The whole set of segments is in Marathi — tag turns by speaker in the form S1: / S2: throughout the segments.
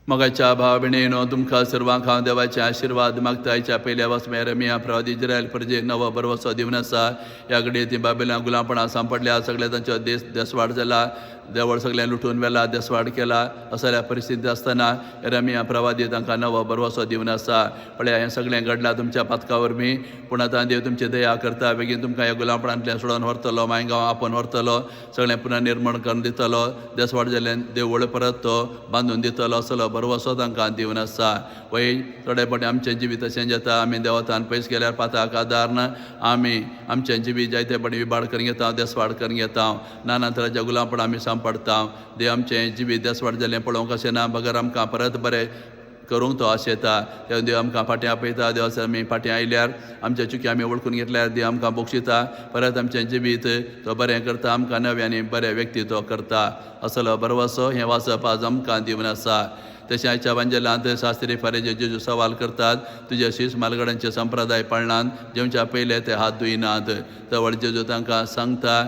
S1: मोगाच्या भाव भयणीनो तुमकां सर्वांक हांव देवाचे आशिर्वाद मागता. आयच्या पयल्या वचम्या रमिया प्रवाद इज्रायल प्रजेक नवो बरो वसो दिवन आसा. ह्या घडये ती बाबेला गुलामपणां सांपडल्या. सगळे तांचो देसवाड जाला. देवळ सगळें लुटून व्हेला, देसवाड केला. असल्या परिस्थिती आसतना रमिया प्रवादी तांकां नवो बरो वसो दिवन आसा. पळया हें सगळें घडलां तुमच्या पातका वरवीं. पूण आतां देव तुमची दया करता. बेगीन तुमकां ह्या गुलामपणांतल्यान सोडून व्हरतलो. मायगांव आपोवन व्हरतलो. सगळें पुन्हा निर्माण करून दितलो. देसवाड जाल्ल्यान देवूळ परत तो बांदून दितलो. असलो बरो वसो तांकां दिवन आसा. वय थोडे फावटी आमचें जिवीत अशें जाता. आमी देवतान पयस गेल्यार पाताक आदार ना. आमी आमचें जिवीत जायते फावटी विबाड करून घेता, देसवाड करून घेता. नाना तरांच्या गुलामपण आमी सांपडटा. देव आमचें जिवीत देसवाड जाल्लें पळोवंक अशें ना. बगर आमकां परत बरें करूंक तो आशेता. देव आमकां फाटीं आपयता. देव आमी फाटीं आयल्यार आमच्या चुकी आमी वळखून घेतल्यार देव आमकां बक्षिता. परत आमचें जिवीत तो बरें करता. आमकां नव्यानी बरें व्यक्ती तो करता. असलो बरो वसो हें वाचप आज आमकां दिवन आसा. तशें आयच्या वांजेलांत शास्त्री फारेजे जेजू सवाल करतात. तुजे शीस मालगड्यांचे संप्रदाय पाळणान जेवच्या पयले ते हात धुयनात. जवळ जेजू तांकां सांगता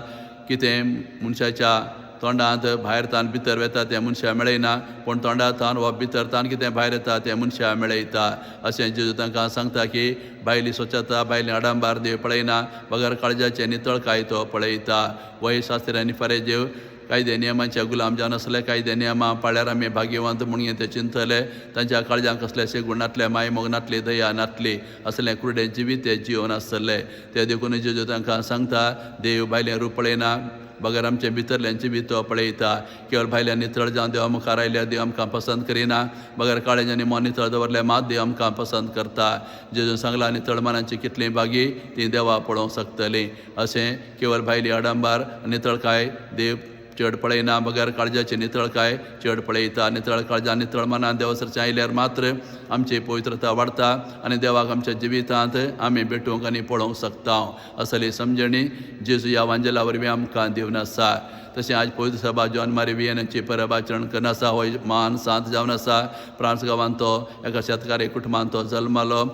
S1: कितें मनशाच्या तोंडांत भायर तान भितर वेता तें मनशां मेळयना. पूण तोंडांतान वा भितर तान कितें भायर येता तें मनशां मेळयता. अशें जेजू तांकां सांगता की भायली स्वच्छता, भायली आडंबार देव पळयना. बगर काळजाचे नितळकाय तो पळयता. वय शास्त्र्यांनी फारेजेव कायदे नियमांचे गुलाम जावन असले. कायदे नियमां पाळ्यार आमी भाग्यवंत म्हणून ते चिंतले. तांच्या काळजांत कसलेशे गूण नातले, मायमोग नातली, दया नातली. असलें कुर्डें जिवीत ते जिवन आसतलें. ते देखून जेजू तांकां सांगता देव भायलें रूप पळयना. बगर आमचें भितरल्यान जिवीत तो पळयता. केवळ भायल्यान नितळ जावन देवा मुखार आयल्यार देव आमकां पसंत करिना. बगर काळजांनी मन नितळ दवरल्यार मात देव आमकां पसंत करता. जेजून सांगलां नितळ मनाची कितलीं भागी ती देवा पळोवंक शकतलीं. अशें केवळ भायली आडंबार नितळकाय देव चड पळयना. बगर काळजाची नितळकाय चड पळयता. नितळ काळजा नितळ मनान देवासरचें आयल्यार मात्र आमची पवित्रता वाडटा आनी देवाक आमच्या जिवितांत आमी भेटूंक आनी पळोवंक शकता. असली समजणी जेजू ह्या वांजेला वरवीं आमकां दिवन आसा. तशें आज पवित्र सभा जॉन मारी वियेनाची परब आचरण करन आसा. हो मान सांत जावन आसा. फ्रांस गांवांत तो एका शेतकारी कुटुंबांत तो जल्मलो.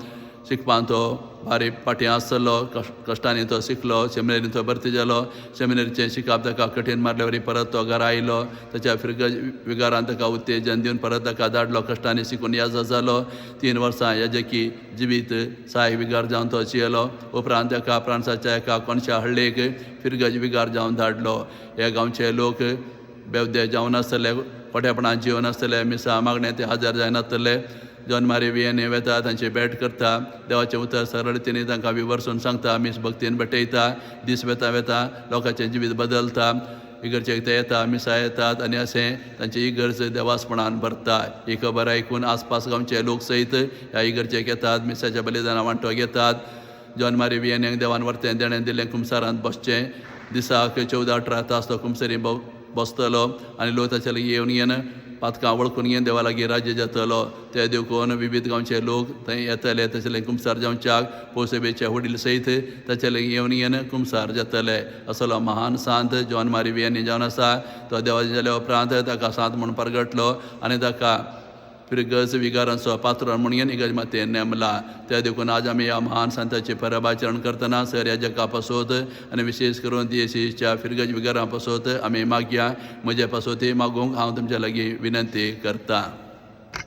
S1: शिकपान तो बारीक फाटीं आसलो. कश्टांनी तो शिकलो. सेमिनरीन तो भरती जालो. सेमिनरीचें शिकप ताका कठीण मारले वरी परत तो घरा आयलो. ताच्या विगारान ताका उत्तेजन दिवन परत ताका धाडलो. कश्टांनी शिकून याजो जालो. 3 वर्सां याजकी जिवीत साय विगार जावन तो जियेलो. उपरांत ताका फ्रांसाच्या एका कोणशा हळ्ळेक फिरगज विगार जावन धाडलो. हे गांवचे लोक बेवदे जावन आसतले. खोटेपणान जिवन आसतले. मिसा मागणे ते हजार जायनासतले. जॉन मारी वियेने वेता, तांची भेट करता. देवाचें उतर सरळ रितीन तांकां विवरसून सांगता. मीस भक्तीन भेटयता. दीस वेता वेता लोकांचें जिवीत बदलता. इगर्जेक ते येता, मिसा येतात आनी अशें तांची इगर्ज देवासपणान भरता. ही खबर आयकून आसपास गांवचे लोक सयत ह्या इगर्जेक येतात. मिसाच्या बलिदाना वांटो घेतात. जॉन मारी वियेनेक देवान वर्तें देणें दिलें कुमसारांत बसचें. दिसाक 14-18 तास तो कुमसरी बसतलो आनी लोक ताचे लागीं येवन पातकां वळखून घेवन देवा लागीं राज्य जातलो. ते देखून विविध गांवचे लोक थंय येतले. ताचे लागीं कुमसार जावच्याक पौसेबेचे वडील सयत ताचे लागीं येवन कुमसार जातले. असलो महान सांत जॉन मारी वियेनी जावन आसा. तो देवाचे जाल्या उपरांत ताका सांत म्हूण परगटलो आनी ताका फिरगज विगारांचो पात्र म्हणून इगर्ज मातयेन नेमला. त्या देखून आज आमी ह्या महान सांताची परब आचरण करतना सर ह्या जगा पासोत आनी विशेश करून येशूच्या फिरगज विगारां पासोत आमी मागया. म्हजे पासोती मागूंक हांव तुमच्या लागीं विनंती करतां.